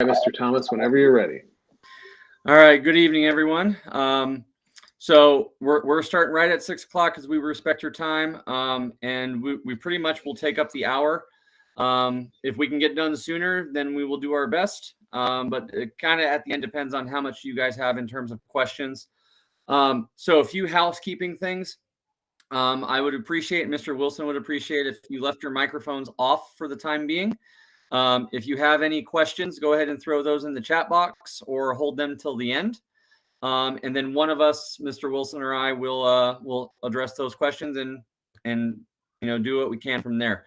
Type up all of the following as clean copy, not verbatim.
Mr. Thomas, whenever you're ready. All right. Good evening, everyone. So we're starting right at 6 o'clock because we respect your time, and we pretty much will take up the hour. If we can get done sooner, then we will do our best. But it kind of at the end depends on how much you guys have in terms of questions. So a few housekeeping things. I would appreciate, Mr. Wilson would appreciate if you left your microphones off for the time being. If you have any questions, go ahead and throw those in the chat box or hold them till the end. And then one of us, Mr. Wilson or I, will address those questions and do what we can from there.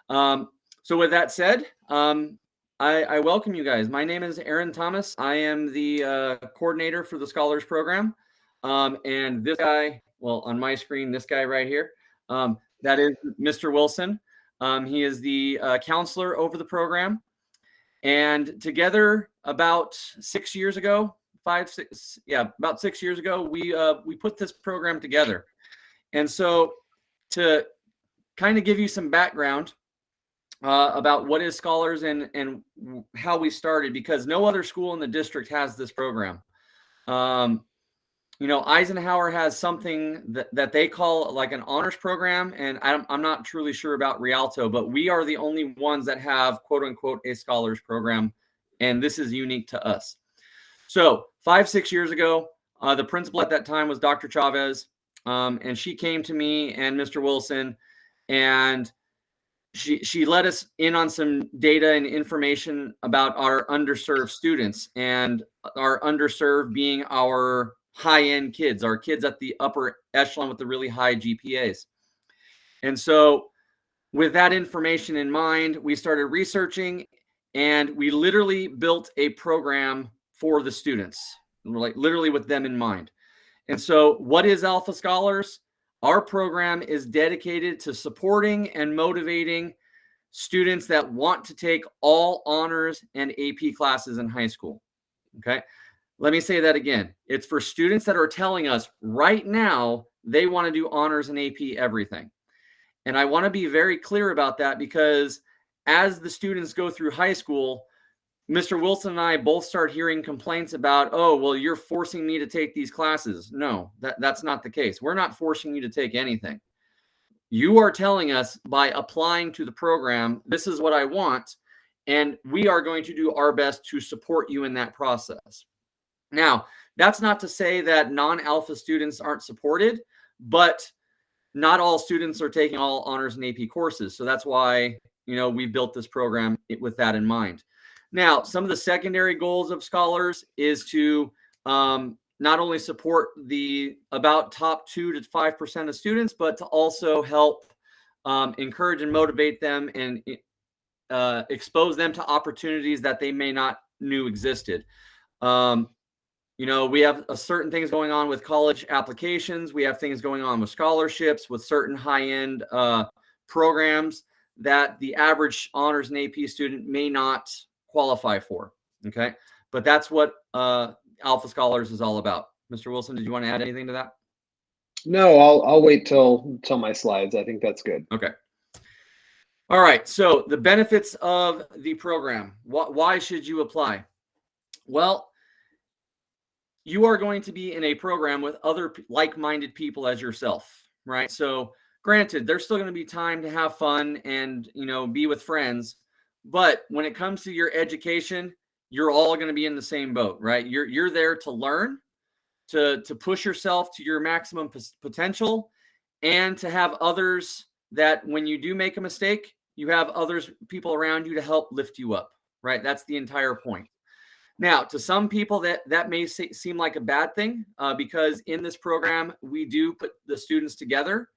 So with that said, I welcome you guys. My name is Aaron Thomas. I am the coordinator for the Scholars Program. And this guy, well, on my screen, this guy right here, that is Mr. Wilson. He is the counselor over the program. And together about 6 years ago, about 6 years ago, we put this program together. And so to kind of give you some background about what is Scholars and how we started, because no other school in the district has this program. Eisenhower has something that they call like an honors program, and I'm not truly sure about Rialto, but we are the only ones that have quote unquote a Scholars program, and this is unique to us. So 5-6 years ago, the principal at that time was Dr. Chavez, and she came to me and Mr. Wilson, and she let us in on some data and information about our underserved students, and our underserved being our high-end kids, our kids at the upper echelon with the really high GPAs. And so with that information in mind, we started researching, and we literally built a program for the students, like literally with them in mind. And so what is Alpha Scholars? Our program is dedicated to supporting and motivating students that want to take all honors and AP classes in high school. Okay. Let me say that again. It's for students that are telling us right now they want to do honors and AP everything. And I want to be very clear about that, because as the students go through high school, Mr. Wilson and I both start hearing complaints about, oh, well, you're forcing me to take these classes. No, that's not the case. We're not forcing you to take anything. You are telling us by applying to the program, this is what I want, and we are going to do our best to support you in that process. Now, that's not to say that non-alpha students aren't supported, but not all students are taking all honors and AP courses. So that's why, we built this program with that in mind. Now, some of the secondary goals of Scholars is to not only support the about top 2 to 5% of students, but to also help encourage and motivate them and expose them to opportunities that they may not knew existed. We have certain things going on with college applications. We have things going on with scholarships, with certain high-end programs that the average honors and AP student may not qualify for. Okay. But that's what Alpha Scholars is all about. Mr. Wilson, did you want to add anything to that? No, I'll wait till my slides. I think that's good. Okay. All right. So the benefits of the program. Why should you apply? Well, you are going to be in a program with other like-minded people as yourself, right? So granted, there's still going to be time to have fun and, be with friends. But when it comes to your education, you're all going to be in the same boat, right? You're there to learn, to push yourself to your maximum potential, and to have others that when you do make a mistake, you have people around you to help lift you up, right? That's the entire point. Now, to some people that may seem like a bad thing, because in this program, we do put the students together.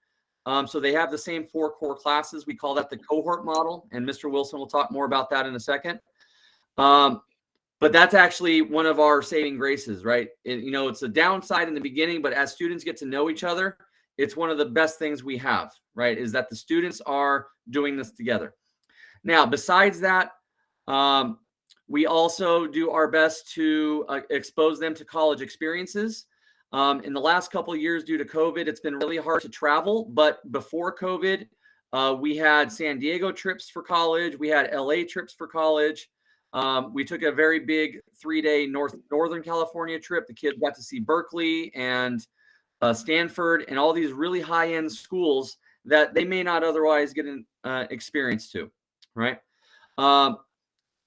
So they have the same 4 core classes. We call that the cohort model, and Mr. Wilson will talk more about that in a second. But that's actually one of our saving graces, right? It's a downside in the beginning, but as students get to know each other, it's one of the best things we have, right? Is that the students are doing this together. Now, besides that, we also do our best to expose them to college experiences. In the last couple of years, due to COVID, it's been really hard to travel. But before COVID, we had San Diego trips for college. We had LA trips for college. We took a very big 3-day Northern California trip. The kids got to see Berkeley and Stanford and all these really high-end schools that they may not otherwise get an experience to, right?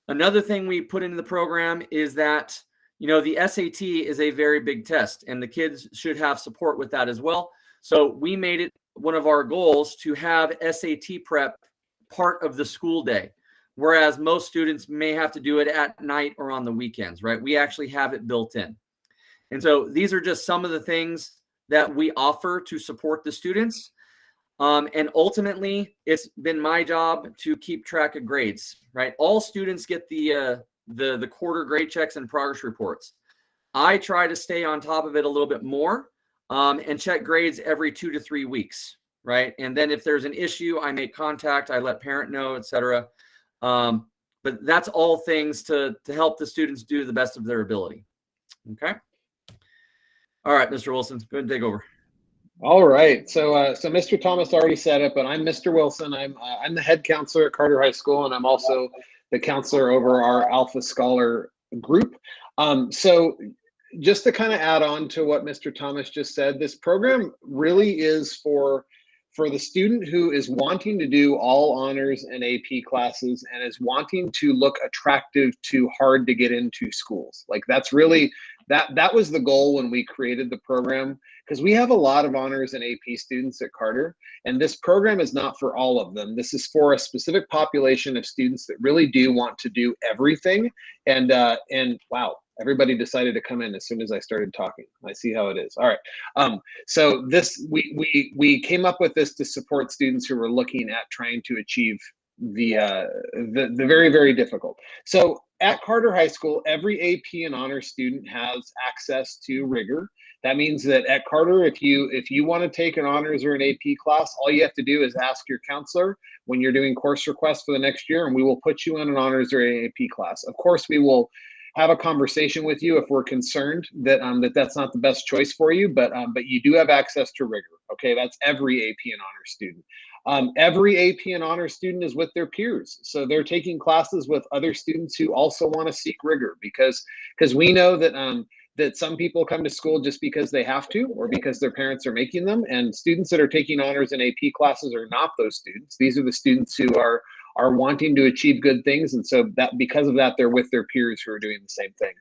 Another thing we put into the program is that, the SAT is a very big test, and the kids should have support with that as well. So we made it one of our goals to have SAT prep part of the school day, whereas most students may have to do it at night or on the weekends, right? We actually have it built in. And so these are just some of the things that we offer to support the students. And ultimately, it's been my job to keep track of grades, right? All students get the quarter grade checks and progress reports. I try to stay on top of it a little bit more and check grades every 2 to 3 weeks, right? And then if there's an issue, I make contact, I let parent know, etc. But that's all things to help the students do the best of their ability. Okay. All right, Mr. Wilson, go ahead and take over. All right. So Mr. Thomas already said it, but I'm Mr. Wilson. I'm the head counselor at Carter High School, and I'm also the counselor over our Alpha Scholar group. So just to kind of add on to what Mr. Thomas just said, this program really is for the student who is wanting to do all honors and AP classes and is wanting to look attractive to hard to get into schools. Like that's really, that was the goal when we created the program, because we have a lot of honors and AP students at Carter, and this program is not for all of them. This is for a specific population of students that really do want to do everything. And wow, everybody decided to come in as soon as I started talking. I see how it is. All right. So this we came up with this to support students who were looking at trying to achieve the very, very difficult. So at Carter High School, every AP and honor student has access to rigor. That means that at Carter, if you want to take an honors or an AP class, all you have to do is ask your counselor when you're doing course requests for the next year, and we will put you in an honors or an AP class. Of course, we will have a conversation with you if we're concerned that that's not the best choice for you, but you do have access to rigor. Okay, that's every AP and honor student. Every AP and honor student is with their peers, so they're taking classes with other students who also want to seek rigor, because we know that some people come to school just because they have to or because their parents are making them, and students that are taking honors and AP classes are not those students. These are the students who are wanting to achieve good things, and so that because of that, they're with their peers who are doing the same things.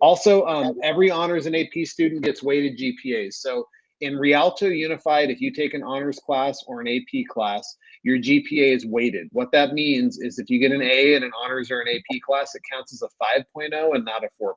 Also, every honors and AP student gets weighted GPAs. So in Rialto Unified, if you take an honors class or an AP class, your GPA is weighted. What that means is if you get an A in an honors or an AP class, it counts as a 5.0 and not a 4.0.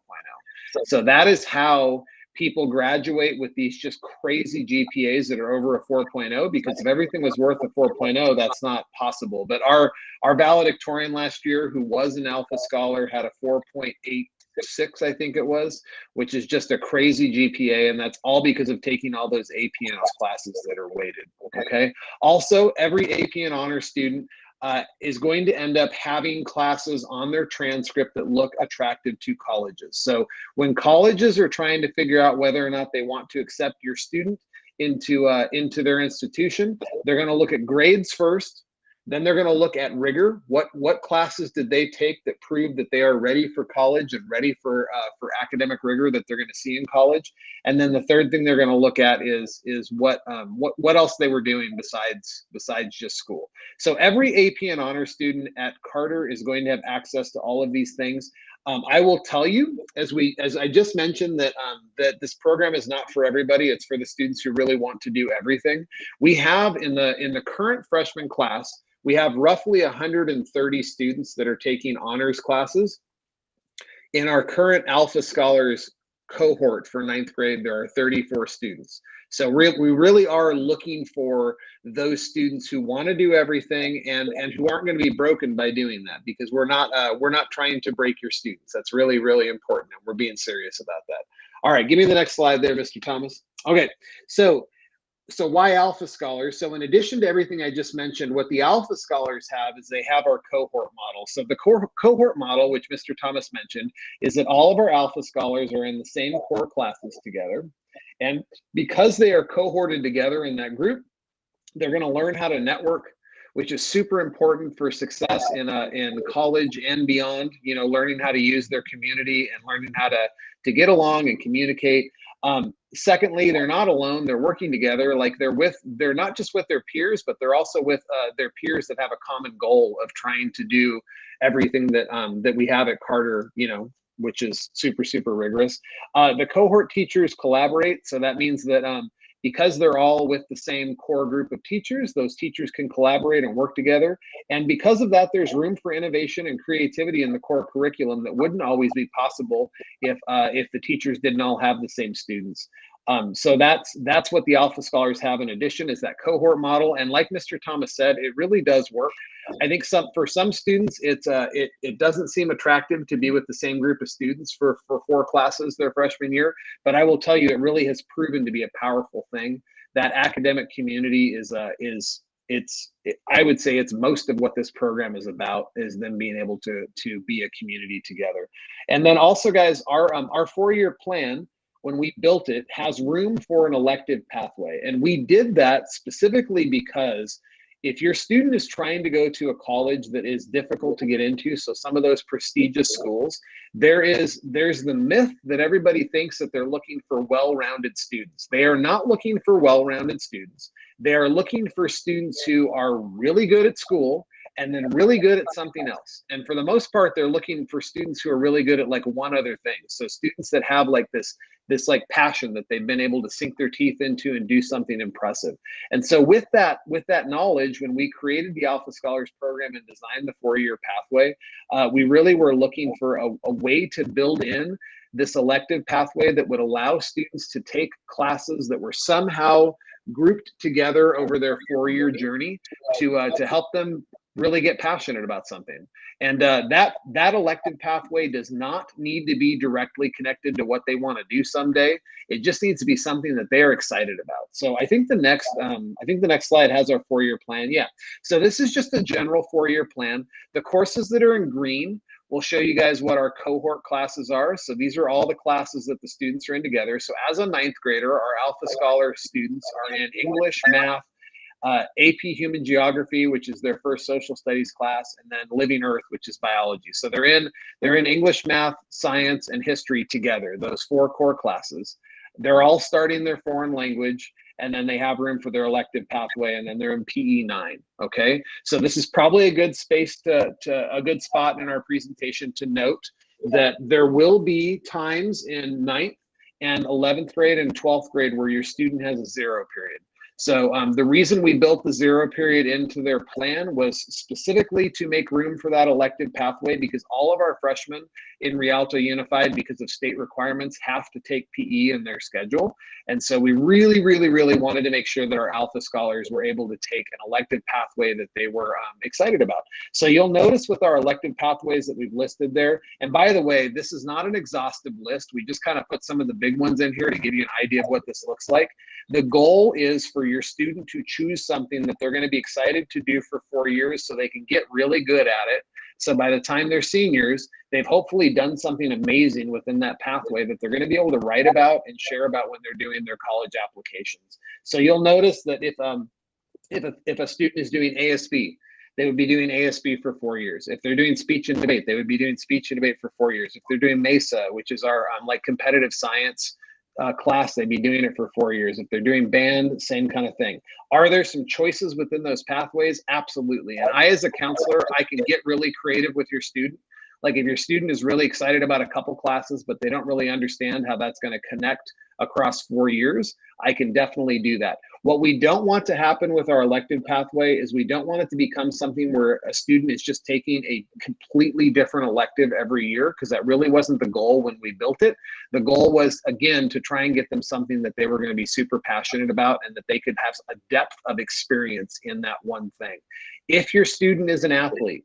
So that is how people graduate with these just crazy GPAs that are over a 4.0, because if everything was worth a 4.0, that's not possible. But our valedictorian last year, who was an Alpha Scholar, had a 4.86, I think it was, which is just a crazy GPA, and that's all because of taking all those AP and classes that are weighted. Okay. Also, every AP and honor student is going to end up having classes on their transcript that look attractive to colleges. So when colleges are trying to figure out whether or not they want to accept your student into their institution, they're going to look at grades first. Then they're going to look at rigor. What classes did they take that proved that they are ready for college and ready for academic rigor that they're going to see in college? And then the third thing they're going to look at is what else they were doing besides just school. So every AP and honor student at Carter is going to have access to all of these things. I will tell you, as I just mentioned, that this program is not for everybody. It's for the students who really want to do everything. We have in the current freshman class, we have roughly 130 students that are taking honors classes. In our current Alpha Scholars cohort for 9th grade, there are 34 students. So we really are looking for those students who want to do everything and who aren't going to be broken by doing that, because we're not trying to break your students. That's really, really important, and we're being serious about that. All right, give me the next slide there, Mr. Thomas. Okay, so why Alpha Scholars? So in addition to everything I just mentioned, what the Alpha Scholars have is they have our cohort model. So the cohort model, which Mr. Thomas mentioned, is that all of our Alpha Scholars are in the same core classes together. And because they are cohorted together in that group, they're going to learn how to network. which is super important for success in college and beyond, you know, learning how to use their community and learning how to get along and communicate. Secondly, they're not alone, they're working together. Like they're not just with their peers, but they're also with their peers that have a common goal of trying to do everything that that we have at Carter, you know, which is super, super rigorous. The cohort teachers collaborate. So that means that because they're all with the same core group of teachers, those teachers can collaborate and work together. And because of that, there's room for innovation and creativity in the core curriculum that wouldn't always be possible if the teachers didn't all have the same students. So that's what the Alpha Scholars have in addition, is that cohort model. And like Mr. Thomas said, it really does work. I think for some students, it doesn't seem attractive to be with the same group of students for 4 classes their freshman year. But I will tell you, it really has proven to be a powerful thing. That academic community I would say it's most of what this program is about, is them being able to be a community together. And then also, guys, our 4-year plan, when we built it, has room for an elective pathway. And we did that specifically because if your student is trying to go to a college that is difficult to get into, so some of those prestigious schools, there's the myth that everybody thinks that they're looking for well-rounded students. They are not looking for well-rounded students. They are looking for students who are really good at school and then really good at something else. And for the most part, they're looking for students who are really good at like one other thing. So students that have like this like passion that they've been able to sink their teeth into and do something impressive. And so with that knowledge, when we created the Alpha Scholars program and designed the 4-year pathway, we really were looking for a way to build in this elective pathway that would allow students to take classes that were somehow grouped together over their 4-year journey to help them really get passionate about something. And that elective pathway does not need to be directly connected to what they want to do someday. It just needs to be something that they're excited about. So I think the next slide has our 4-year plan. Yeah. So this is just a general 4-year plan. The courses that are in green will show you guys what our cohort classes are. So these are all the classes that the students are in together. So as a 9th grader, our Alpha Scholar students are in English, math, AP Human Geography, which is their first social studies class, and then Living Earth, which is biology. So they're in English, math, science, and history together, those 4 core classes. They're all starting their foreign language, and then they have room for their elective pathway, and then they're in PE 9. Okay, so this is probably a good space a good spot in our presentation to note that there will be times in 9th and 11th grade and 12th grade where your student has a 0 period. So the reason we built the 0 period into their plan was specifically to make room for that elective pathway, because all of our freshmen in Rialto Unified, because of state requirements, have to take PE in their schedule. And so we really, really, really wanted to make sure that our Alpha Scholars were able to take an elective pathway that they were excited about. So you'll notice with our elective pathways that we've listed there, and by the way, this is not an exhaustive list. We just kind of put some of the big ones in here to give you an idea of what this looks like. The goal is for your student to choose something that they're going to be excited to do for 4 years so they can get really good at it. So by the time they're seniors, they've hopefully done something amazing within that pathway that they're going to be able to write about and share about when they're doing their college applications. So you'll notice that if a student is doing ASB, they would be doing ASB for 4 years. If they're doing speech and debate, they would be doing speech and debate for 4 years. If they're doing MESA, which is our like competitive science class, they'd be doing it for 4 years. If they're doing band, same kind of thing. Are there some choices within those pathways? Absolutely. And I, as a counselor, I can get really creative with your student. Like if your student is really excited about a couple classes, but they don't really understand how that's going to connect across 4 years, I can definitely do that. What we don't want to happen with our elective pathway is we don't want it to become something where a student is just taking a completely different elective every year, because that really wasn't the goal when we built it. The goal was, again, to try and get them something that they were going to be super passionate about and that they could have a depth of experience in that one thing. If your student is an athlete,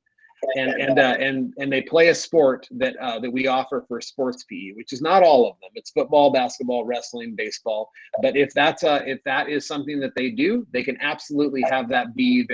and they play a sport that we offer for sports PE, which is not all of them. It's football, basketball, wrestling, baseball. But if that is something that they do, they can absolutely have that be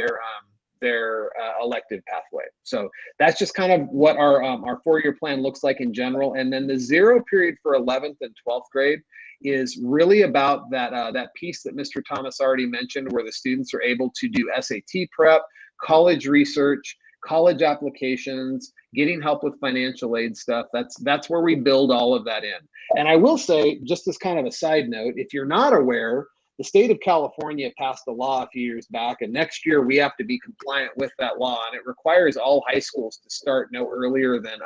their elective pathway. So that's just kind of what our 4-year plan looks like in general. And then the 0 period for 11th and 12th grade is really about that piece that Mr. Thomas already mentioned, where the students are able to do SAT prep, college research, college applications, getting help with financial aid stuff. That's where we build all of that in. And I will say, just as kind of a side note, if you're not aware, the state of California passed a law a few years back, and next year we have to be compliant with that law, and it requires all high schools to start no earlier than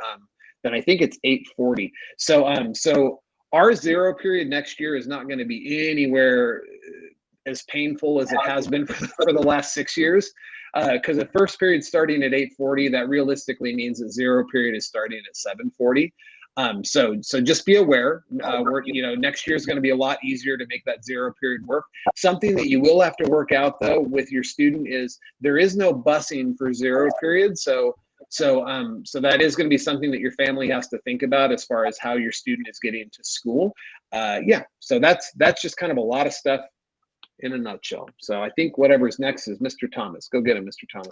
I think it's 8:40. So our zero period next year is not going to be anywhere as painful as it has been for the last 6 years. Because the first period starting at 8:40, that realistically means that zero period is starting at 7:40. So just be aware. Next year is going to be a lot easier to make that zero period work. Something that you will have to work out though with your student is there is no busing for zero period. So that is going to be something that your family has to think about as far as how your student is getting to school. So that's just kind of a lot of stuff in a nutshell. So I think whatever's next is Mr. Thomas. Go get him, Mr. Thomas.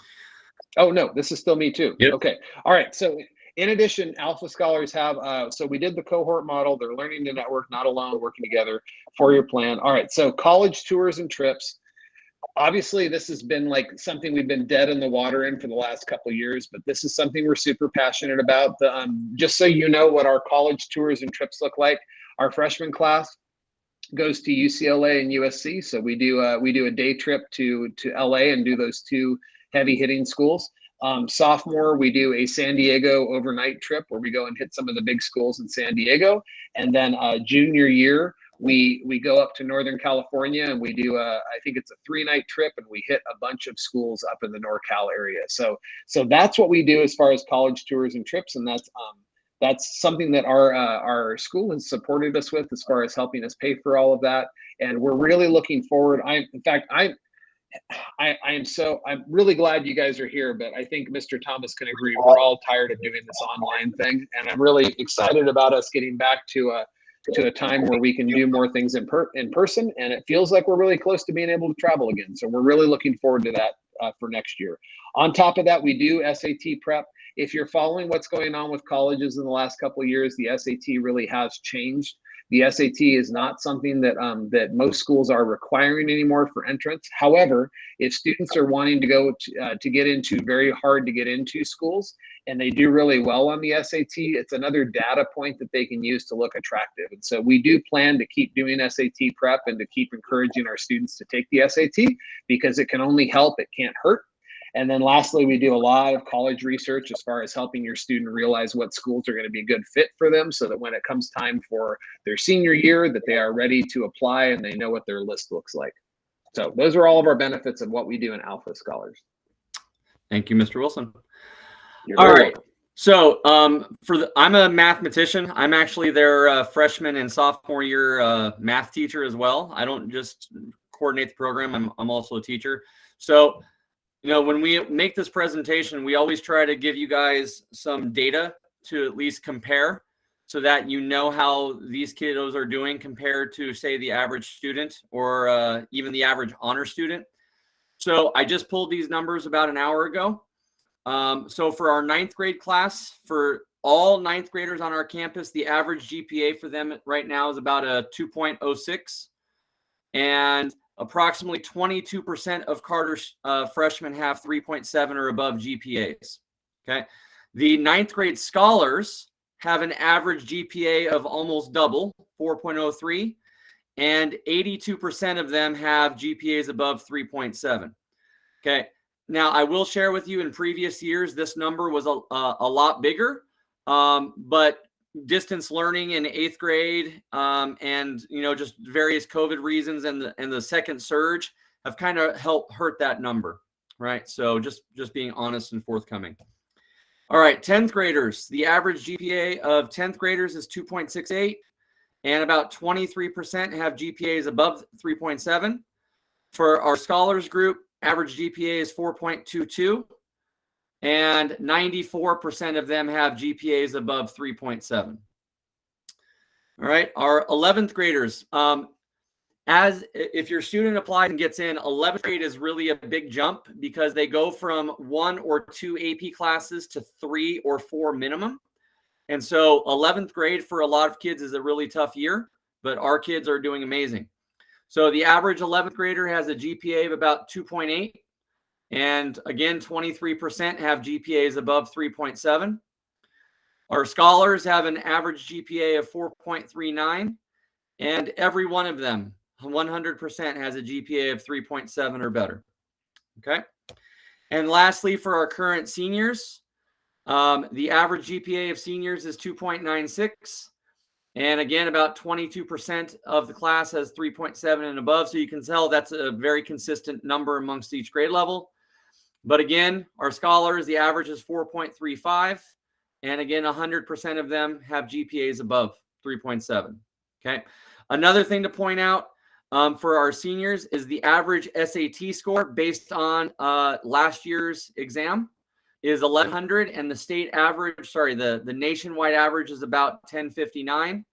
Oh no, this is still me too. Yep. Okay. All right. So in addition, Alpha Scholars have, so we did the cohort model. They're learning to network, not alone, working together for your plan. All right. So college tours and trips. Obviously, this has been like something we've been dead in the water in for the last couple of years, but this is something we're super passionate about. Just so you know what our college tours and trips look like, our freshman class goes to UCLA and USC. So we do a day trip to LA and do those two heavy hitting schools. Sophomore, we do a San Diego overnight trip where we go and hit some of the big schools in San Diego. And then junior year, we go up to Northern California and we do I think it's a 3-night trip, and we hit a bunch of schools up in the NorCal area. So that's what we do as far as college tours and trips, and that's something that our school has supported us with as far as helping us pay for all of that. And we're really looking forward. I'm really glad you guys are here, but I think Mr. Thomas can agree. We're all tired of doing this online thing, and I'm really excited about us getting back to a time where we can do more things in person, and it feels like we're really close to being able to travel again. So we're really looking forward to that for next year. On top of that, we do SAT prep. If you're following what's going on with colleges in the last couple of years, the SAT really has changed. The SAT is not something that most schools are requiring anymore for entrance. However, if students are wanting to go to get into very hard to get into schools and they do really well on the SAT, it's another data point that they can use to look attractive. And so we do plan to keep doing SAT prep and to keep encouraging our students to take the SAT, because it can only help, it can't hurt. And then lastly, we do a lot of college research as far as helping your student realize what schools are going to be a good fit for them, so that when it comes time for their senior year, that they are ready to apply and they know what their list looks like. So those are all of our benefits of what we do in Alpha Scholars. Thank you, Mr. Wilson. All right. Welcome. So I'm a mathematician. I'm actually their freshman and sophomore year math teacher as well. I don't just coordinate the program. I'm also a teacher. So when we make this presentation, we always try to give you guys some data to at least compare, so that you know how these kiddos are doing compared to, say, the average student or even the average honor student. So I just pulled these numbers about an hour ago. So for our 9th grade class, for all 9th graders on our campus, the average GPA for them right now is about a 2.06. And approximately 22% of Carter's freshmen have 3.7 or above GPAs. Okay. The 9th grade scholars have an average GPA of almost double, 4.03, and 82% of them have GPAs above 3.7. Okay. Now, I will share with you, in previous years, this number was a lot bigger, but distance learning in 8th grade and just various COVID reasons and the second surge have kind of helped hurt that number, right? So just being honest and forthcoming. All right, 10th graders, the average GPA of 10th graders is 2.68, and about 23% have GPAs above 3.7. For our scholars group, average GPA is 4.22. And 94% of them have GPAs above 3.7. All right, our 11th graders. If your student applies and gets in, 11th grade is really a big jump, because they go from 1 or 2 AP classes to 3 or 4 minimum. And so 11th grade for a lot of kids is a really tough year, but our kids are doing amazing. So the average 11th grader has a GPA of about 2.8. And again, 23% have GPAs above 3.7. Our scholars have an average GPA of 4.39, and every one of them, 100%, has a GPA of 3.7 or better. Okay. And lastly, for our current seniors, the average GPA of seniors is 2.96. And again, about 22% of the class has 3.7 and above. So you can tell that's a very consistent number amongst each grade level. But again, our scholars, the average is 4.35. And again, 100% of them have GPAs above 3.7. Okay. Another thing to point out for our seniors is the average SAT score based on last year's exam is 1100, and the state average, sorry, the nationwide average is about 1059.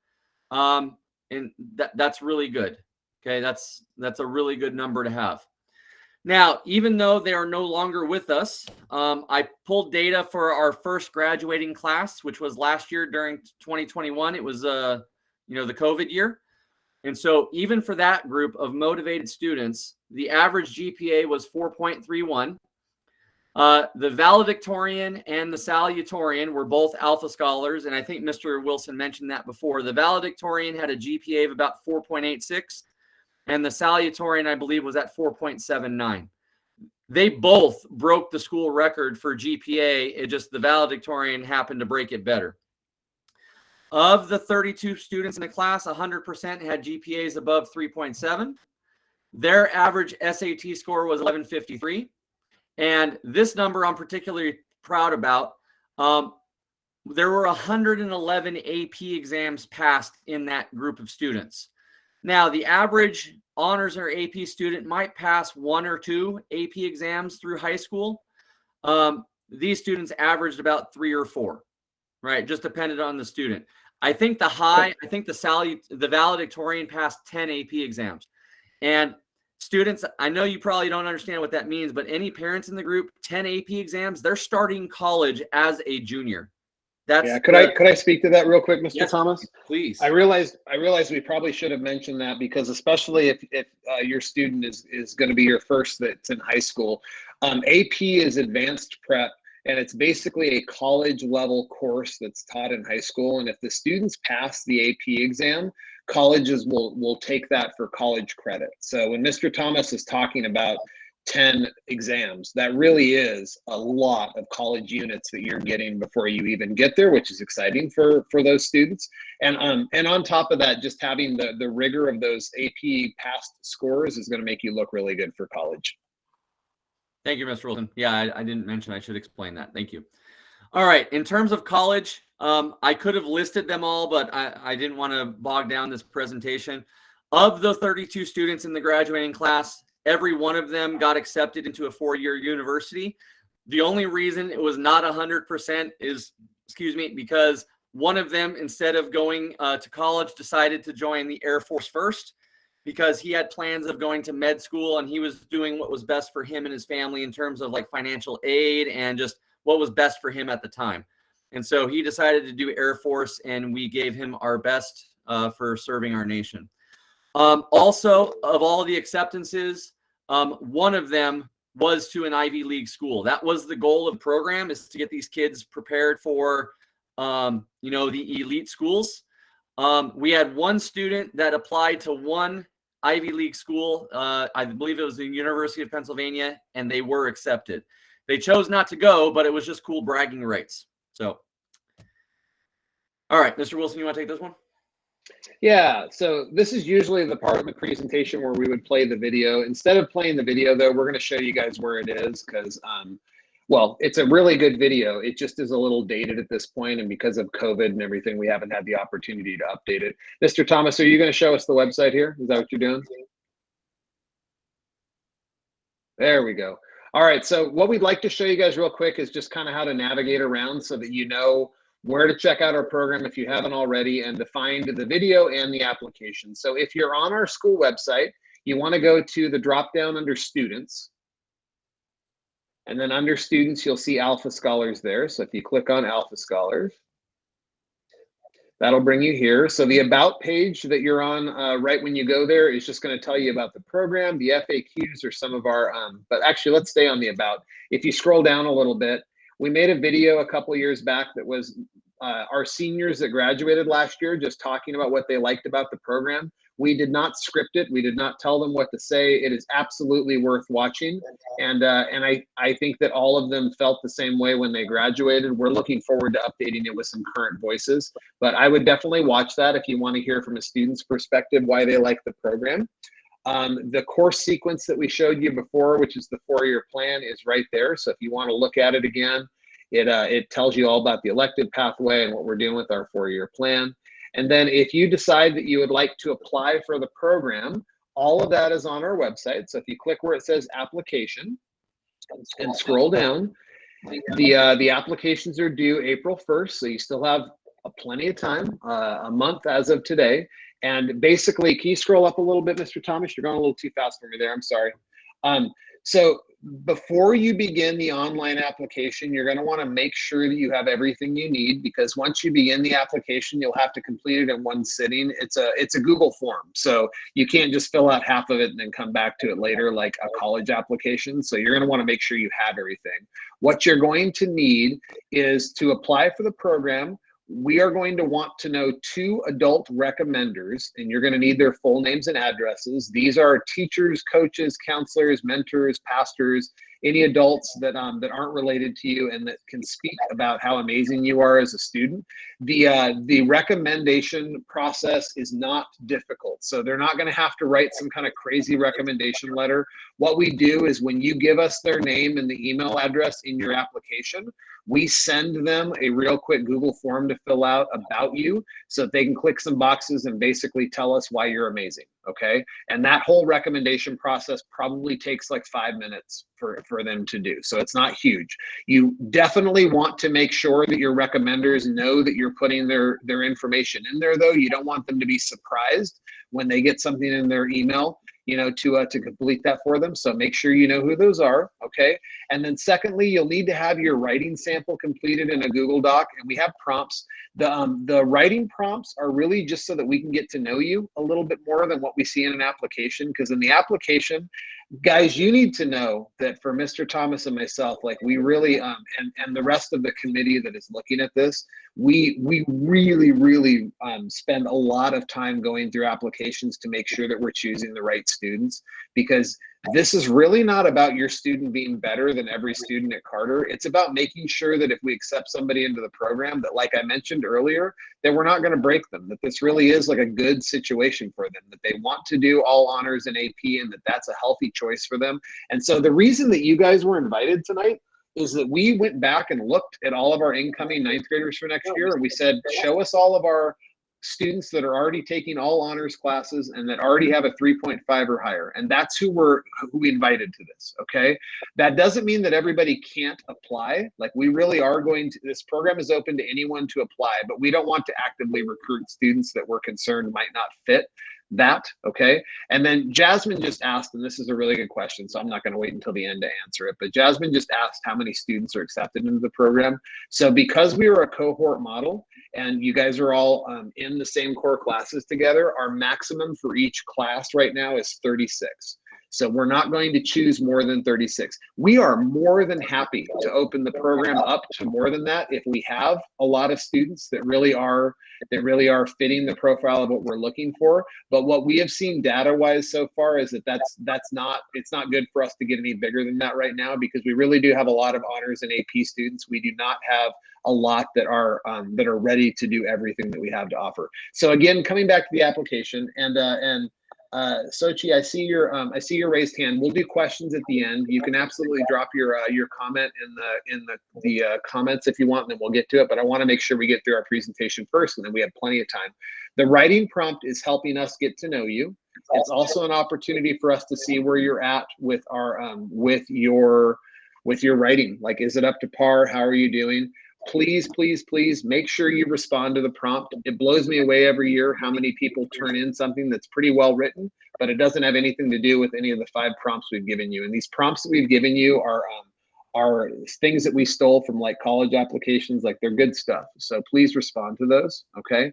And that's really good. Okay. That's a really good number to have. Now, even though they are no longer with us, I pulled data for our first graduating class, which was last year during 2021. It was, the COVID year. And so even for that group of motivated students, the average GPA was 4.31. The valedictorian and the salutatorian were both Alpha Scholars. And I think Mr. Wilson mentioned that before. The valedictorian had a GPA of about 4.86. And the salutatorian, I believe, was at 4.79. They both broke the school record for GPA. It just, the valedictorian happened to break it better. Of the 32 students in the class, 100% had GPAs above 3.7. Their average SAT score was 1153. And this number I'm particularly proud about. There were 111 AP exams passed in that group of students. Now, the average honors or AP student might pass 1 or 2 AP exams through high school. These students averaged about 3 or 4, right? Just depended on the student. I think the valedictorian passed 10 AP exams. And students, I know you probably don't understand what that means, but any parents in the group, 10 AP exams, they're starting college as a junior. Could I speak to that real quick, Mr. Yes, Thomas? Please. I realized we probably should have mentioned that, because especially if your student is going to be your first that's in high school, AP is advanced prep, and it's basically a college level course that's taught in high school. And if the students pass the AP exam, colleges will take that for college credit. So when Mr. Thomas is talking about 10 exams, that really is a lot of college units that you're getting before you even get there, which is exciting for those students. And on top of that, just having the rigor of those AP past scores is going to make you look really good for college. Thank you, Mr. Wilson. Yeah, I didn't mention, I should explain that. Thank you. All right. In terms of college, I could have listed them all, but I didn't want to bog down this presentation. Of the 32 students in the graduating class, every one of them got accepted into a 4-year university. The only reason it was not 100% is, because one of them, instead of going to college, decided to join the Air Force first, because he had plans of going to med school, and he was doing what was best for him and his family in terms of like financial aid and just what was best for him at the time. And so he decided to do Air Force, and we gave him our best for serving our nation. Also, of all the acceptances, one of them was to an Ivy League school. That was the goal of the program, is to get these kids prepared for, the elite schools. We had one student that applied to one Ivy League school. I believe it was the University of Pennsylvania, and they were accepted. They chose not to go, but it was just cool bragging rights. So, all right, Mr. Wilson, you want to take this one? Yeah, so this is usually the part of the presentation where we would play the video. Instead of playing the video, though, we're going to show you guys where it is, because, well, it's a really good video. It just is a little dated at this point, and because of COVID and everything, we haven't had the opportunity to update it. Mr. Thomas, are you going to show us the website here? Is that what you're doing? There we go. All right, so what we'd like to show you guys real quick is just kind of how to navigate around so that you know where to check out our program if you haven't already, and to find the video and the application. So if you're on our school website, you want to go to the drop down under students, and then under students you'll see Alpha Scholars there. So if you click on Alpha Scholars, That'll bring you here. So the About page that you're on right when you go there is just going to tell you about the program. The FAQs are some of our, but actually let's stay on the About. If you scroll down a little bit, we made a video a couple of years back that was our seniors that graduated last year just talking about what they liked about the program. We did not script it. We did not tell them what to say. It is absolutely worth watching. And I think that all of them felt the same way when they graduated. We're looking forward to updating it with some current voices. But I would definitely watch that if you want to hear from a student's perspective why they like the program. The course sequence that we showed you before, which is the 4-year plan, is right there. So if you want to look at it again, it tells you all about the elective pathway and what we're doing with our 4-year plan. And then if you decide that you would like to apply for the program, all of that is on our website. So if you click where it says application and scroll down, the applications are due April 1st. So you still have plenty of time, a month as of today. And basically, can you scroll up a little bit, Mr. Thomas? You're going a little too fast for me there. I'm sorry. So before you begin the online application, you're going to want to make sure that you have everything you need, because once you begin the application, you'll have to complete it in one sitting. It's a Google form, so you can't just fill out half of it and then come back to it later like a college application. So you're going to want to make sure you have everything. What you're going to need is to apply for the program. We are going to want to know 2 adult recommenders, and you're going to need their full names and addresses. These are teachers, coaches, counselors, mentors, pastors, any adults that aren't related to you and that can speak about how amazing you are as a student. The recommendation process is not difficult, so they're not going to have to write some kind of crazy recommendation letter. What we do is when you give us their name and the email address in your application, we send them a real quick Google form to fill out about you so that they can click some boxes and basically tell us why you're amazing, okay? And that whole recommendation process probably takes like 5 minutes for them to do. So it's not huge. You definitely want to make sure that your recommenders know that you're putting their information in there, though. You don't want them to be surprised when they get something in their email, you know, to complete that for them. So make sure you know who those are, okay? And then secondly, you'll need to have your writing sample completed in a Google Doc, and we have prompts. The writing prompts are really just so that we can get to know you a little bit more than what we see in an application, because in the application, guys, you need to know that for Mr. Thomas and myself, like we really, and the rest of the committee that is looking at this, we really spend a lot of time going through applications to make sure that we're choosing the right students, because this is really not about your student being better than every student at Carter. It's about making sure that if we accept somebody into the program, that, like I mentioned earlier, that we're not going to break them, that this really is like a good situation for them, that they want to do all honors and AP, and that that's a healthy choice for them. And so the reason that you guys were invited tonight is that we went back and looked at all of our incoming 9th graders for next year, and we said, show us all of our students that are already taking all honors classes and that already have a 3.5 or higher. And that's who we invited to this, okay? That doesn't mean that everybody can't apply. Like, we really are going to, this program is open to anyone to apply, but we don't want to actively recruit students that we're concerned might not fit that, okay? And then Jasmine just asked, and this is a really good question, so I'm not going to wait until the end to answer it, but Jasmine just asked how many students are accepted into the program. So because we were a cohort model and you guys are all in the same core classes together, our maximum for each class right now is 36. So we're not going to choose more than 36. We are more than happy to open the program up to more than that if we have a lot of students that really are fitting the profile of what we're looking for. But what we have seen data-wise so far is that it's not good for us to get any bigger than that right now, because we really do have a lot of honors and AP students. We do not have a lot that are ready to do everything that we have to offer. So again, coming back to the application, and Sochi, I see your raised hand. We'll do questions at the end. You can absolutely drop your comment in the comments if you want, and then we'll get to it. But I want to make sure we get through our presentation first, and then we have plenty of time. The writing prompt is helping us get to know you. It's also an opportunity for us to see where you're at with our with your writing. Like, is it up to par? How are you doing? Please, please, please make sure you respond to the prompt. It blows me away every year how many people turn in something that's pretty well written, but it doesn't have anything to do with any of the 5 prompts we've given you. And these prompts that we've given you are things that we stole from like college applications. Like they're good stuff. So please respond to those. Okay.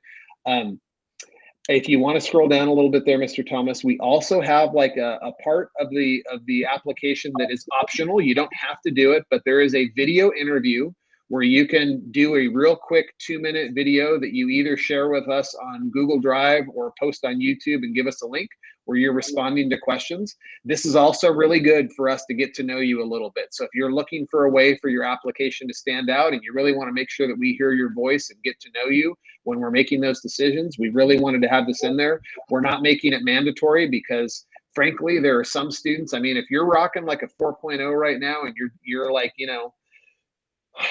If you want to scroll down a little bit there, Mr. Thomas, we also have like a part of the application that is optional. You don't have to do it, but there is a video interview where you can do a real quick 2-minute video that you either share with us on Google Drive or post on YouTube and give us a link where you're responding to questions. This is also really good for us to get to know you a little bit. So if you're looking for a way for your application to stand out and you really want to make sure that we hear your voice and get to know you when we're making those decisions, we really wanted to have this in there. We're not making it mandatory because frankly, there are some students, I mean, if you're rocking like a 4.0 right now and you're like, you know,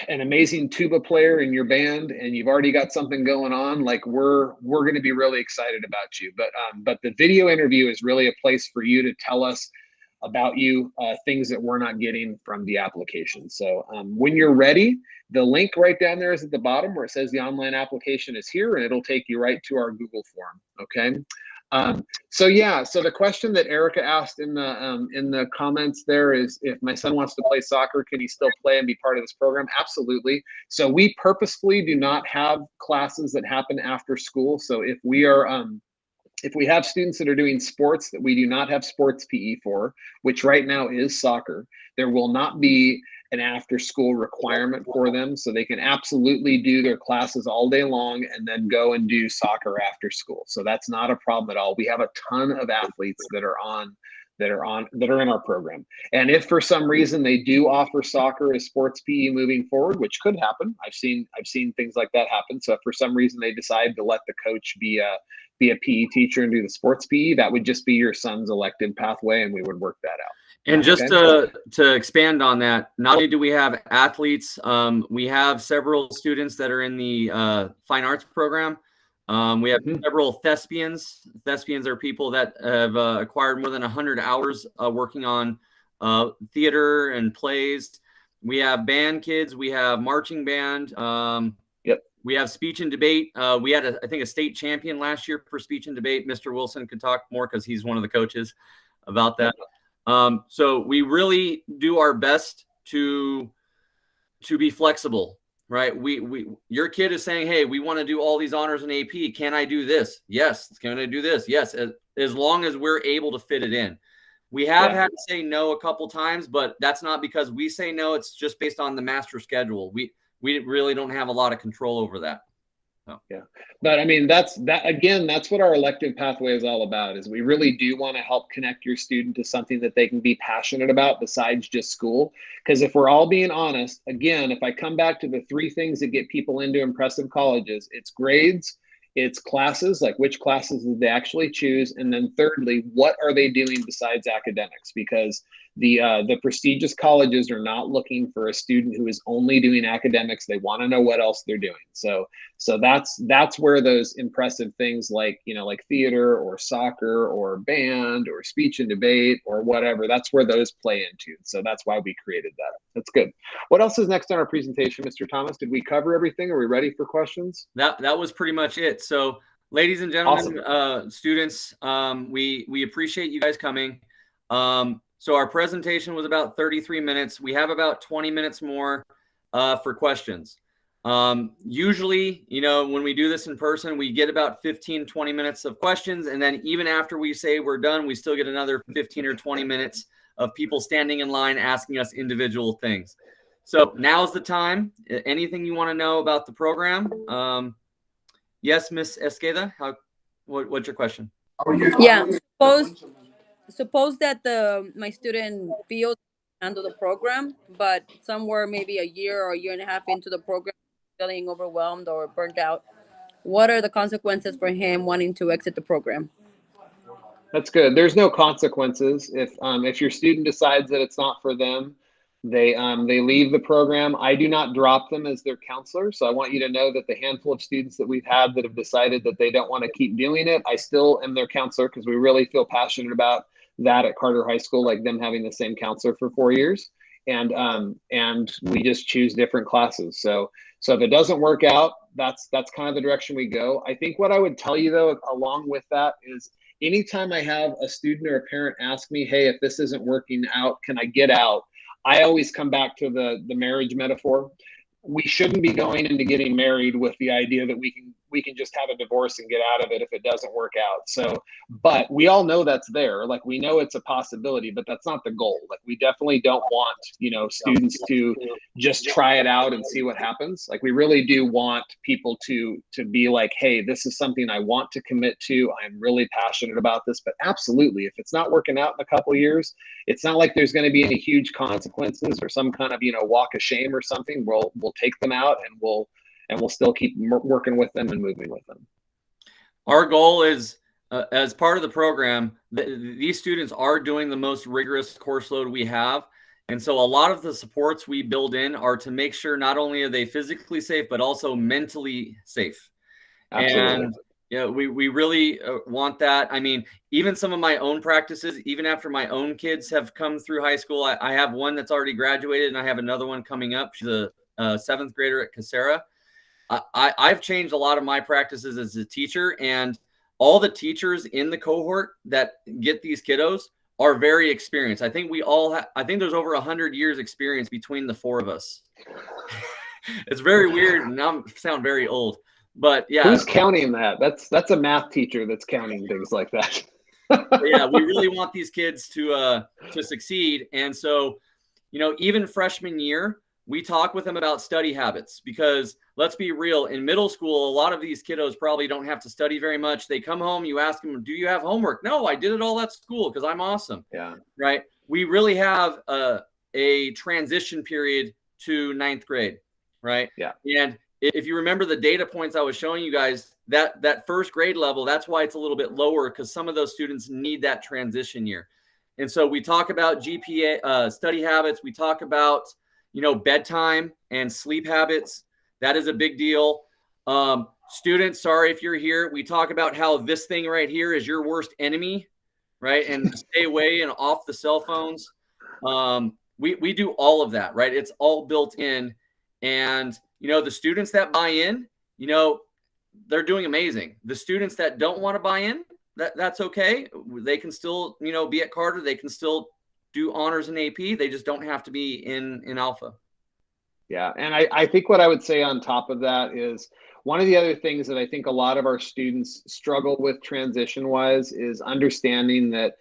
an amazing tuba player in your band and you've already got something going on, like we're going to be really excited about you. But the video interview is really a place for you to tell us about you, things that we're not getting from the application. So when you're ready, the link right down there is at the bottom where it says the online application is here, and it'll take you right to our Google form. Okay. So yeah, so the question that Erica asked in the comments there is, if my son wants to play soccer, can he still play and be part of this program? Absolutely. So we purposefully do not have classes that happen after school. So if we have students that are doing sports that we do not have sports PE for, which right now is soccer, there will not be an after school requirement for them. So they can absolutely do their classes all day long and then go and do soccer after school. So that's not a problem at all. We have a ton of athletes that are in our program. And if for some reason they do offer soccer as sports PE moving forward, which could happen, I've seen things like that happen. So if for some reason they decide to let the coach be a PE teacher and do the sports PE, that would just be your son's elected pathway, and we would work that out. And just to expand on that, not only do we have athletes, we have several students that are in the fine arts program. We have several thespians. Thespians are people that have acquired more than 100 hours working on theater and plays. We have band kids. We have marching band. We have speech and debate. We had, I think, a state champion last year for speech and debate. Mr. Wilson could talk more because he's one of the coaches about that. So we really do our best to be flexible, right? Your kid is saying, hey, we want to do all these honors in AP. Can I do this? Yes. Can I do this? Yes. As long as we're able to fit it in. We have had to say no a couple times, but that's not because we say no. It's just based on the master schedule. We really don't have a lot of control over that. Oh. Yeah. But I mean, that's what our elective pathway is all about, is we really do want to help connect your student to something that they can be passionate about besides just school. Because if we're all being honest, again, if I come back to the 3 things that get people into impressive colleges, it's grades, it's classes, like which classes did they actually choose, and then thirdly, what are they doing besides academics? Because the prestigious colleges are not looking for a student who is only doing academics. They want to know what else they're doing. So that's where those impressive things like, you know, like theater or soccer or band or speech and debate or whatever, that's where those play into. So that's why we created that. That's good. What else is next on our presentation, Mr. Thomas? Did we cover everything? Are we ready for questions? That was pretty much it. So ladies and gentlemen, awesome. Students, we appreciate you guys coming. So our presentation was about 33 minutes. We have about 20 minutes more for questions. Usually, you know, when we do this in person, we get about 15, 20 minutes of questions. And then even after we say we're done, we still get another 15 or 20 minutes of people standing in line asking us individual things. So now's the time. Anything you want to know about the program? Yes, Miss Esqueda, what's your question? Yeah, suppose that my student feels handle the program, but somewhere maybe a year or a year and a half into the program, feeling overwhelmed or burnt out. What are the consequences for him wanting to exit the program? That's good. There's no consequences if your student decides that it's not for them. They leave the program. I do not drop them as their counselor. So I want you to know that the handful of students that we've had that have decided that they don't want to keep doing it, I still am their counselor because we really feel passionate about that at Carter High School, like them having the same counselor for 4 years. And we just choose different classes. So if it doesn't work out, that's kind of the direction we go. I think what I would tell you though, along with that, is anytime I have a student or a parent ask me, hey, if this isn't working out, can I get out? I always come back to the marriage metaphor. We shouldn't be going into getting married with the idea that we can just have a divorce and get out of it if it doesn't work out. So, but we all know that's there. Like, we know it's a possibility, but that's not the goal. Like, we definitely don't want, students to just try it out and see what happens. Like, we really do want people to be like, hey, this is something I want to commit to. I'm really passionate about this. But absolutely, if it's not working out in a couple of years, it's not like there's going to be any huge consequences or some kind of, walk of shame or something. We'll take them out, and we'll still keep working with them and moving with them. Our goal is, as part of the program, these students are doing the most rigorous course load we have. And so a lot of the supports we build in are to make sure not only are they physically safe, but also mentally safe. Absolutely. And we really want that. I mean, even some of my own practices, even after my own kids have come through high school, I have one that's already graduated, and I have another one coming up. She's a 7th grader at Casera. I've changed a lot of my practices as a teacher, and all the teachers in the cohort that get these kiddos are very experienced. I think I think there's over 100 years experience between the 4 of us. It's very weird, and I sound very old, but yeah. Who's counting that? That's a math teacher that's counting things like that. Yeah, we really want these kids to succeed. And so, even freshman year, we talk with them about study habits, because let's be real, in middle school, a lot of these kiddos probably don't have to study very much. They come home, you ask them, do you have homework? No, I did it all at school because I'm awesome. Yeah. Right. We really have a transition period to 9th grade. Right. Yeah. And if you remember the data points I was showing you guys, that first grade level, that's why it's a little bit lower, because some of those students need that transition year. And so we talk about GPA study habits. We talk about, bedtime and sleep habits. That is a big deal. Students, sorry if you're here. We talk about how this thing right here is your worst enemy, right? And stay away and off the cell phones. We do all of that, right? It's all built in. And, the students that buy in, they're doing amazing. The students that don't want to buy in, that's okay. They can still, be at Carter. They can still do honors in AP. They just don't have to be in Alpha. Yeah. And I think what I would say on top of that is, one of the other things that I think a lot of our students struggle with transition-wise is understanding that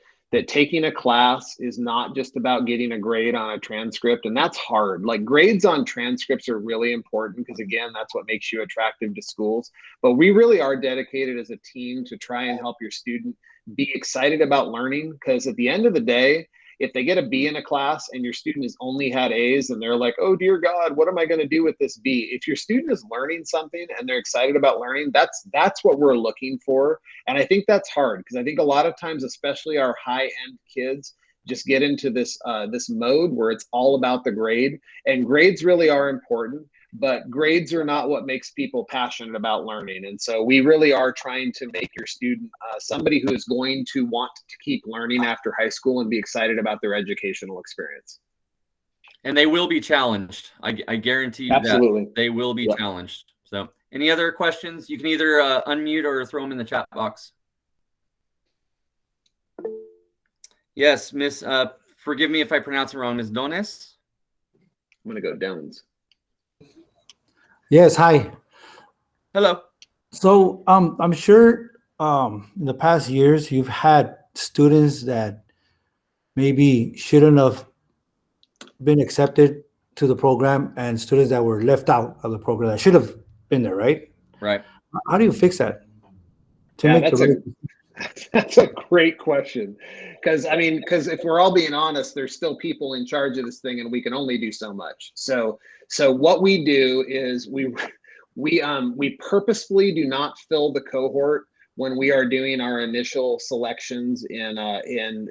taking a class is not just about getting a grade on a transcript. And that's hard. Like, grades on transcripts are really important because, again, that's what makes you attractive to schools. But we really are dedicated as a team to try and help your student be excited about learning, because at the end of the day, if they get a B in a class and your student has only had A's and they're like, oh dear God, what am I going to do with this B? If your student is learning something and they're excited about learning, that's what we're looking for. And I think that's hard, because I think a lot of times, especially our high-end kids, just get into this mode where it's all about the grade. And grades really are important, but grades are not what makes people passionate about learning. And so we really are trying to make your student somebody who is going to want to keep learning after high school and be excited about their educational experience. And they will be challenged. I guarantee you Absolutely. that they will be challenged. So any other questions? You can either unmute or throw them in the chat box. Yes, Miss, forgive me if I pronounce it wrong, Miss Dones. I'm going to go Downs. Yes, hi. Hello. So I'm sure in the past years you've had students that maybe shouldn't have been accepted to the program, and students that were left out of the program that should have been there, right? Right. How do you fix that? That's a great question. Because if we're all being honest, there's still people in charge of this thing, and we can only do so much. So what we do is we purposefully do not fill the cohort when we are doing our initial selections in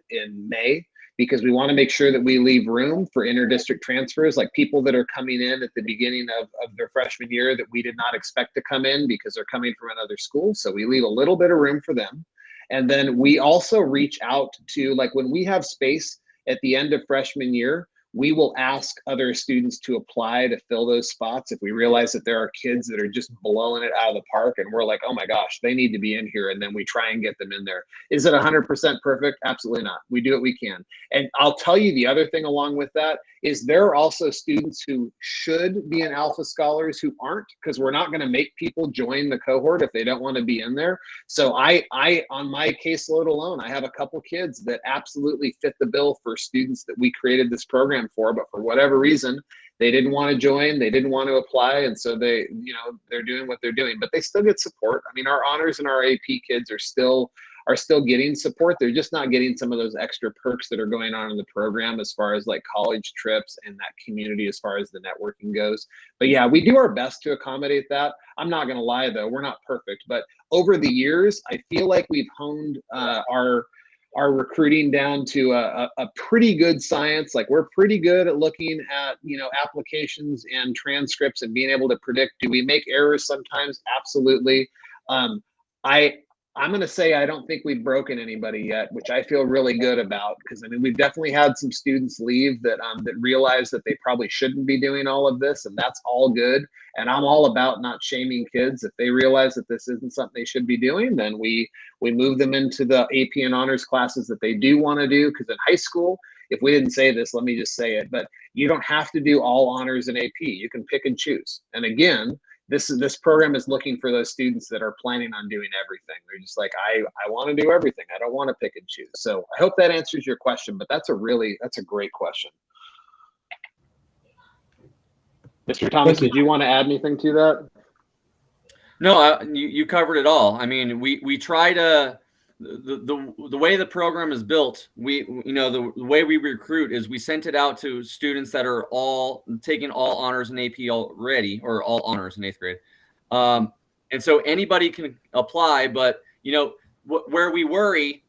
May, because we want to make sure that we leave room for interdistrict transfers, like people that are coming in at the beginning of their freshman year that we did not expect to come in because they're coming from another school. So we leave a little bit of room for them. And then we also reach out to, like, when we have space at the end of freshman year, we will ask other students to apply to fill those spots if we realize that there are kids that are just blowing it out of the park and we're like, oh my gosh, they need to be in here, and then we try and get them in there. Is it 100% perfect? Absolutely not. We do what we can. And I'll tell you the other thing along with that is there are also students who should be in Alpha Scholars who aren't, because we're not going to make people join the cohort if they don't want to be in there. So I on my caseload alone, I have a couple kids that absolutely fit the bill for students that we created this program for, but for whatever reason, they didn't want to join, they didn't want to apply, and so they, they're doing what they're doing, but they still get support. I mean, our honors and our AP kids are still getting support. They're just not getting some of those extra perks that are going on in the program as far as like college trips and that community as far as the networking goes. But yeah, we do our best to accommodate that. I'm not going to lie though, we're not perfect, but over the years, I feel like we've honed our recruiting down to a pretty good science. Like we're pretty good at looking at, applications and transcripts and being able to predict. Do we make errors sometimes? Absolutely. I'm going to say I don't think we've broken anybody yet, which I feel really good about, because I mean, we've definitely had some students leave that realize that they probably shouldn't be doing all of this, and that's all good. And I'm all about not shaming kids. If they realize that this isn't something they should be doing, then we move them into the AP and honors classes that they do want to do. Because in high school, if we didn't say this, let me just say it, but you don't have to do all honors and AP. You can pick and choose. And again, this program is looking for those students that are planning on doing everything. They're just like, I want to do everything. I don't want to pick and choose. So I hope that answers your question, but that's a great question. Mr. Thomas, did you want to add anything to that? No, you covered it all. I mean, we try to, the way the program is built, the way we recruit is we sent it out to students that are all taking all honors and AP already, or all honors in 8th grade. And so anybody can apply, but where we worry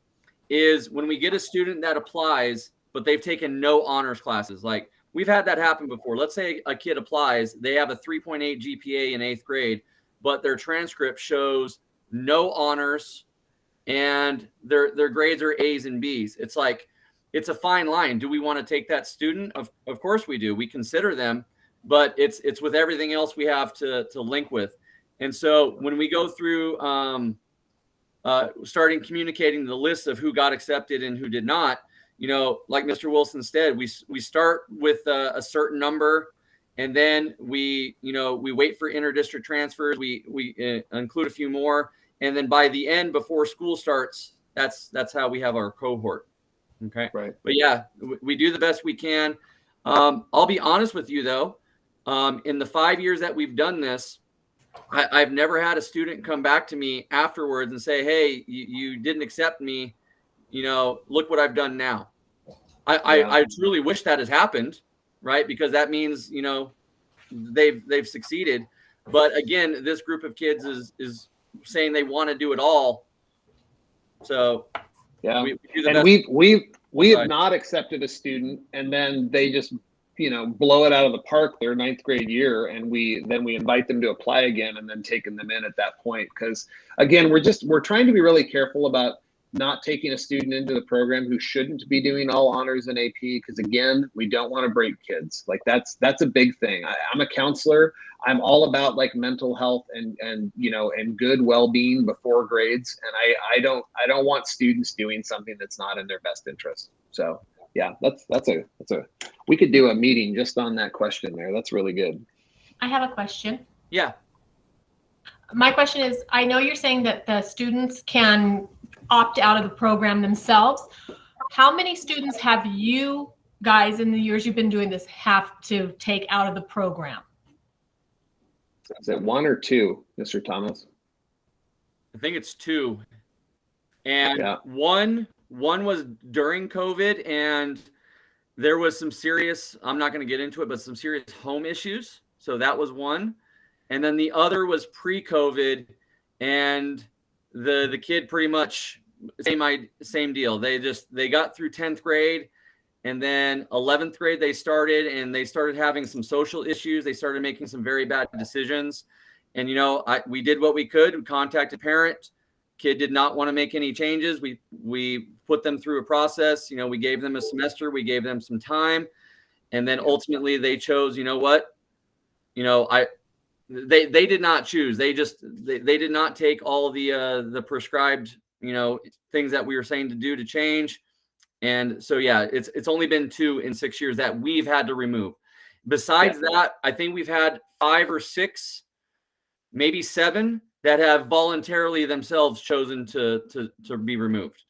is when we get a student that applies, but they've taken no honors classes. Like we've had that happen before. Let's say a kid applies, they have a 3.8 GPA in 8th grade, but their transcript shows no honors and their grades are A's and B's. It's like, it's a fine line. Do we want to take that student? Of course we do. We consider them, but it's with everything else we have to link with. And so when we go through starting communicating the list of who got accepted and who did not, like Mr. Wilson said, we start with a certain number, and then we wait for inter-district transfers. We include a few more. And then by the end, before school starts, that's how we have our cohort. Okay. Right. But yeah, we do the best we can. I'll be honest with you though. In the 5 years that we've done this, I've never had a student come back to me afterwards and say, hey, you didn't accept me. Look what I've done now. I truly wish that has happened, right? Because that means, they've succeeded. But again, this group of kids is saying they want to do it all. So yeah, we have not accepted a student and then they just blow it out of the park their 9th grade year, and we invite them to apply again and then taking them in at that point. Because again, we're trying to be really careful about not taking a student into the program who shouldn't be doing all honors and AP, because again, we don't want to break kids. Like that's a big thing. I'm a counselor. I'm all about like mental health and good well-being before grades. And I don't want students doing something that's not in their best interest. So yeah, that's a we could do a meeting just on that question there. That's really good. I have a question. Yeah. My question is, I know you're saying that the students can opt out of the program themselves. How many students have you guys in the years you've been doing this have to take out of the program? Is it 1 or 2, Mr. Thomas? I think it's 2. And yeah. One was during COVID, and there was some serious, I'm not going to get into it, but some serious home issues. So that was one. And then the other was pre-COVID, and the kid pretty much same deal. They got through 10th grade, and then 11th grade they started having some social issues. They started making some very bad decisions. And we did what we could. We contacted parent. Kid did not want to make any changes. We put them through a process. We gave them a semester. We gave them some time. And then ultimately they chose, you know what, they did not choose. They did not take all the prescribed, things that we were saying to do to change. And so, yeah, it's only been 2 in 6 years that we've had to remove. Besides that, I think we've had 5 or 6, maybe 7 that have voluntarily themselves chosen to be removed.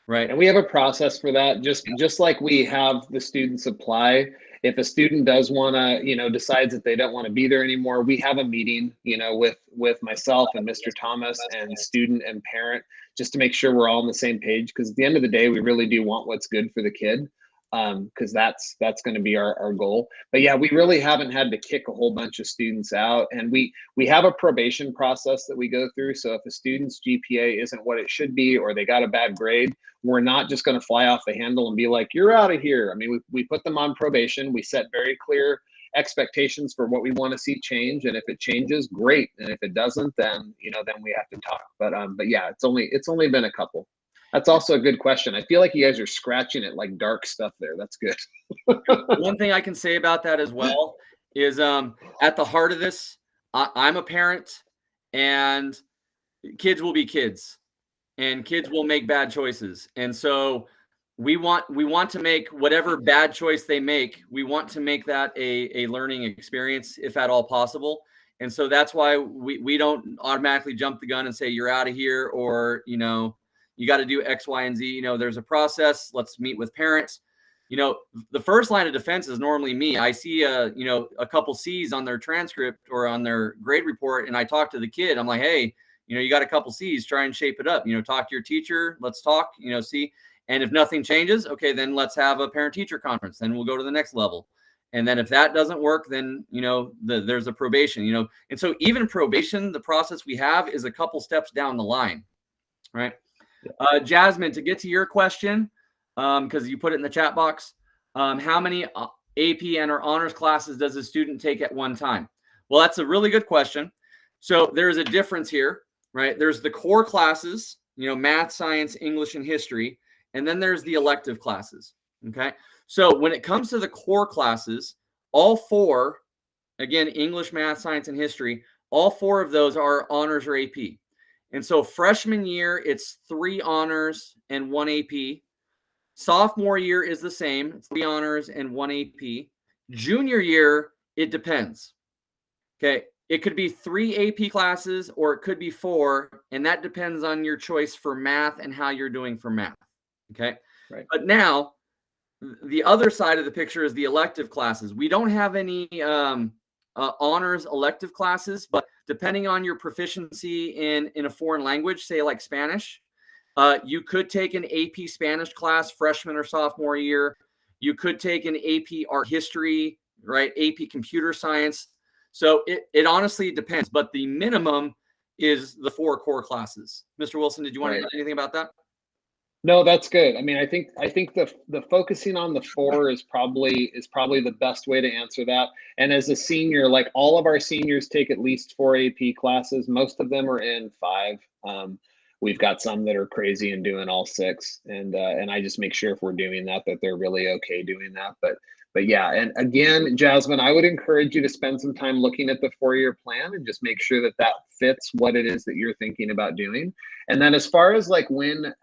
Right. And we have a process for that, just like we have the students apply. If a student does want to, decides that they don't want to be there anymore, we have a meeting, with myself and Mr. Thomas and student and parent, just to make sure we're all on the same page. Because at the end of the day, we really do want what's good for the kid, because that's going to be our goal. But yeah, we really haven't had to kick a whole bunch of students out, and we have a probation process that we go through. So if a student's GPA isn't what it should be, or they got a bad grade, we're not just going to fly off the handle and be like, you're out of here. I mean, we put them on probation. We set very clear expectations for what we want to see change, and if it changes, great, and if it doesn't, then then we have to talk. But yeah, it's only been a couple. That's also a good question. I feel like you guys are scratching at like dark stuff there. That's good. One thing I can say about that as well is at the heart of this, I'm a parent, and kids will be kids, and kids will make bad choices. And so we want to make whatever bad choice they make, we want to make that a learning experience, if at all possible. And so that's why we don't automatically jump the gun and say, you're out of here, or, you got to do X, Y, and Z. There's a process. Let's meet with parents. The first line of defense is normally me. I see a couple C's on their transcript or on their grade report, and I talk to the kid. I'm like, hey, you got a couple C's, try and shape it up. Talk to your teacher. Let's talk, see. And if nothing changes, okay, then let's have a parent-teacher conference. Then we'll go to the next level. And then if that doesn't work, then, there's a probation, And so even probation, the process we have is a couple steps down the line, right? Jasmine, to get to your question, because you put it in the chat box, how many AP and or honors classes does a student take at one time? Well, that's a really good question. So there's a difference here, right? There's the core classes, math, science, English, and history. And then there's the elective classes, okay? So when it comes to the core classes, all 4, again, English, math, science, and history, all 4 of those are honors or AP. And so freshman year, it's 3 honors and 1 AP. Sophomore year is the same. It's 3 honors and 1 AP. Junior year, it depends. Okay. It could be 3 AP classes, or it could be 4. And that depends on your choice for math and how you're doing for math. Okay. Right. But now the other side of the picture is the elective classes. We don't have any honors elective classes, but depending on your proficiency in a foreign language, say like Spanish, you could take an AP Spanish class freshman or sophomore year. You could take an AP art history, right? AP computer science. So it honestly depends, but the minimum is the 4 core classes. Mr. Wilson, did you want to add anything about that? No, that's good. I mean, I think the focusing on the 4 is probably the best way to answer that. And as a senior, like all of our seniors take at least 4 AP classes. Most of them are in 5. We've got some that are crazy and doing all 6, and I just make sure if we're doing that they're really okay doing that. But yeah, and again, Jasmine, I would encourage you to spend some time looking at the 4-year plan and just make sure that fits what it is that you're thinking about doing. And then as far as like when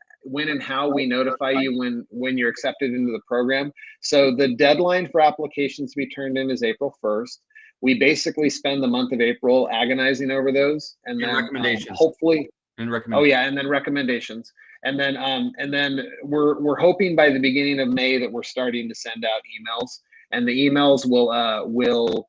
and how we notify you when you're accepted into the program. So the deadline for applications to be turned in is April 1st. We basically spend the month of April agonizing over those, and then recommendations. Hopefully. And recommendations. Oh yeah, and then recommendations, and then we're hoping by the beginning of May that we're starting to send out emails, and the emails will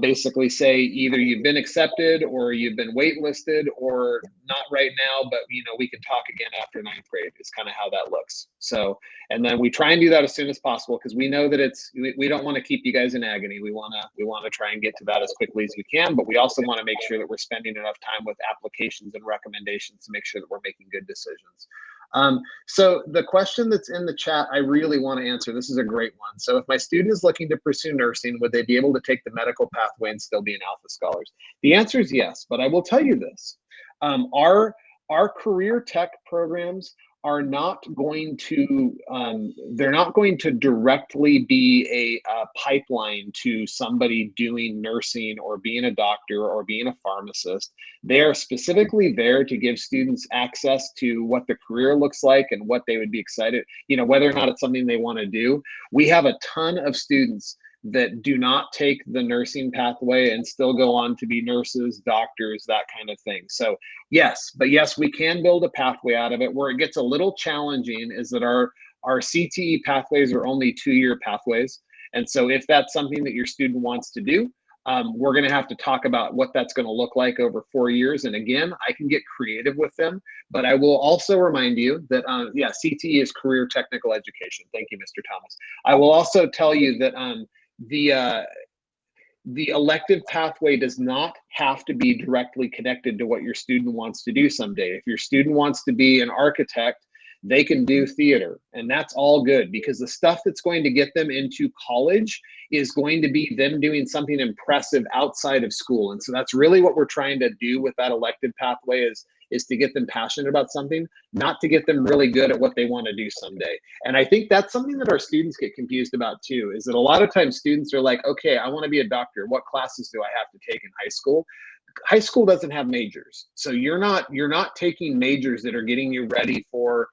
basically say either you've been accepted or you've been waitlisted, or not right now, but we can talk again after 9th grade is kind of how that looks. So, and then we try and do that as soon as possible, because we know that we don't want to keep you guys in agony. We want to try and get to that as quickly as we can, but we also want to make sure that we're spending enough time with applications and recommendations to make sure that we're making good decisions. So the question that's in the chat, I really want to answer. This is a great one. So if my student is looking to pursue nursing, would they be able to take the medical pathway and still be an Alpha Scholars? The answer is yes, but I will tell you this. our career tech programs are not going to they're not going to directly be a pipeline to somebody doing nursing or being a doctor or being a pharmacist. They are specifically there to give students access to what the career looks like and what they would be excited, you know, whether or not it's something they want to do. We have a ton of students that do not take the nursing pathway and still go on to be nurses, doctors, that kind of thing. So yes, but yes, we can build a pathway out of it. Where it gets a little challenging is that our CTE pathways are only 2-year pathways. And so if that's something that your student wants to do, we're going to have to talk about what that's going to look like over 4 years. And again, I can get creative with them, but I will also remind you that, yeah, CTE is career technical education. Thank you, Mr. Thomas. I will also tell you that the elective pathway does not have to be directly connected to what your student wants to do someday. If your student wants to be an architect, they can do theater, and that's all good, because the stuff that's going to get them into college is going to be them doing something impressive outside of school. And so that's really what we're trying to do with that elective pathway, is to get them passionate about something, not to get them really good at what they want to do someday. And I think that's something that our students get confused about too, is that a lot of times students are like, okay, I want to be a doctor. What classes do I have to take in high school? High school doesn't have majors. So you're not taking majors that are getting you ready for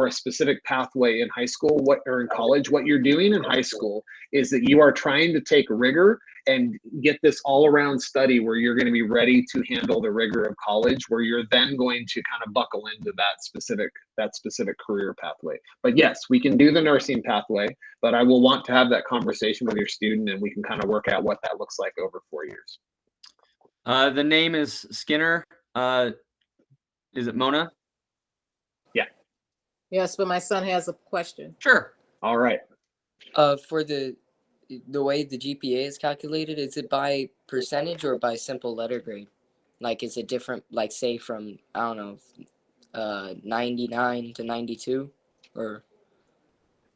a specific pathway in high school or in college. What you're doing in high school is that you are trying to take rigor and get this all-around study where you're going to be ready to handle the rigor of college, where you're then going to kind of buckle into that specific career pathway. But yes, we can do the nursing pathway, but I will want to have that conversation with your student, and we can kind of work out what that looks like over 4 years. The name is Skinner. Is it Mona? Yes, but my son has a question. Sure. All right. For the way the GPA is calculated, is it by percentage or by simple letter grade? Like, is it different, like, say from, I don't know, 99 to 92, or?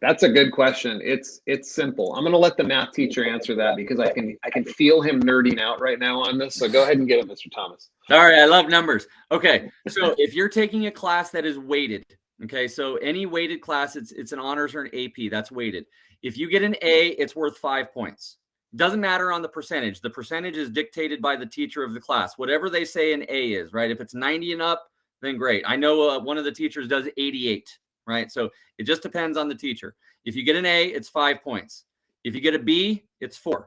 That's a good question. It's simple. I'm going to let the math teacher answer that, because I can feel him nerding out right now on this. So go ahead and get it, Mr. Thomas. All right. I love numbers. Okay. So if you're taking a class that is weighted, okay, so any weighted class, it's an honors or an AP, that's weighted. If you get an A, it's worth 5 points. Doesn't matter on the percentage. The percentage is dictated by the teacher of the class. Whatever they say an A is, right? If it's 90 and up, then great. I know one of the teachers does 88, right? So it just depends on the teacher. If you get an A, it's 5 points. If you get a B, it's 4.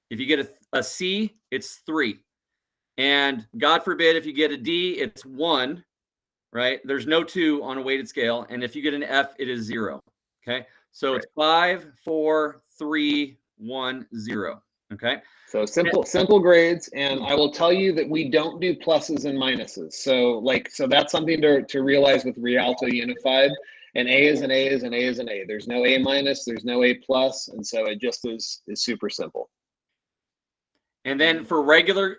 If you get a C, it's 3. And God forbid, if you get a D, it's 1. Right? There's no 2 on a weighted scale. And if you get an F, it is 0. Okay. So it's 5, 4, 3, 1, 0. Okay. So simple grades. And I will tell you that we don't do pluses and minuses. So that's something to realize with Rialto Unified. An A is an A is an A is an A. There's no A minus, there's no A plus. And so it just is super simple. And then for regular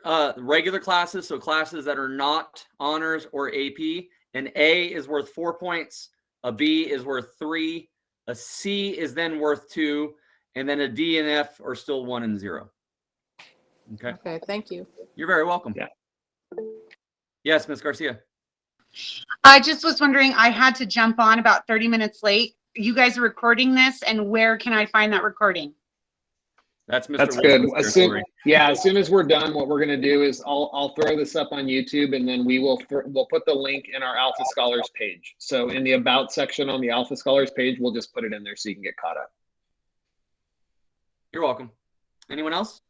classes, so classes that are not honors or AP, an A is worth 4 points, a B is worth 3, a C is then worth 2, and then a D and F are still 1 and 0. Okay. Okay, thank you. You're very welcome. Yeah. Yes, Ms. Garcia. I just was wondering, I had to jump on about 30 minutes late. You guys are recording this, and where can I find that recording? That's Mr. That's good. Wilson's As soon as we're done, what we're going to do is I'll throw this up on YouTube, and then we'll put the link in our Alpha Scholars page. So in the About section on the Alpha Scholars page, we'll just put it in there so you can get caught up. You're welcome. Anyone else?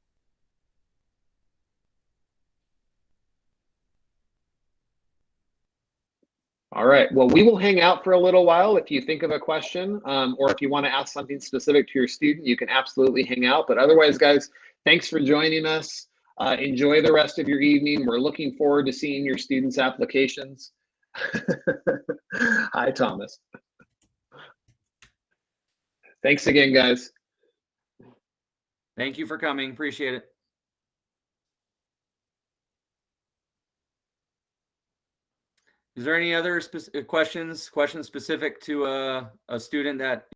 All right. Well, we will hang out for a little while. If you think of a question, or if you want to ask something specific to your student, you can absolutely hang out. But otherwise, guys, thanks for joining us. Enjoy the rest of your evening. We're looking forward to seeing your students' applications. Hi, Thomas. Thanks again, guys. Thank you for coming. Appreciate it. Is there any other questions specific to a student that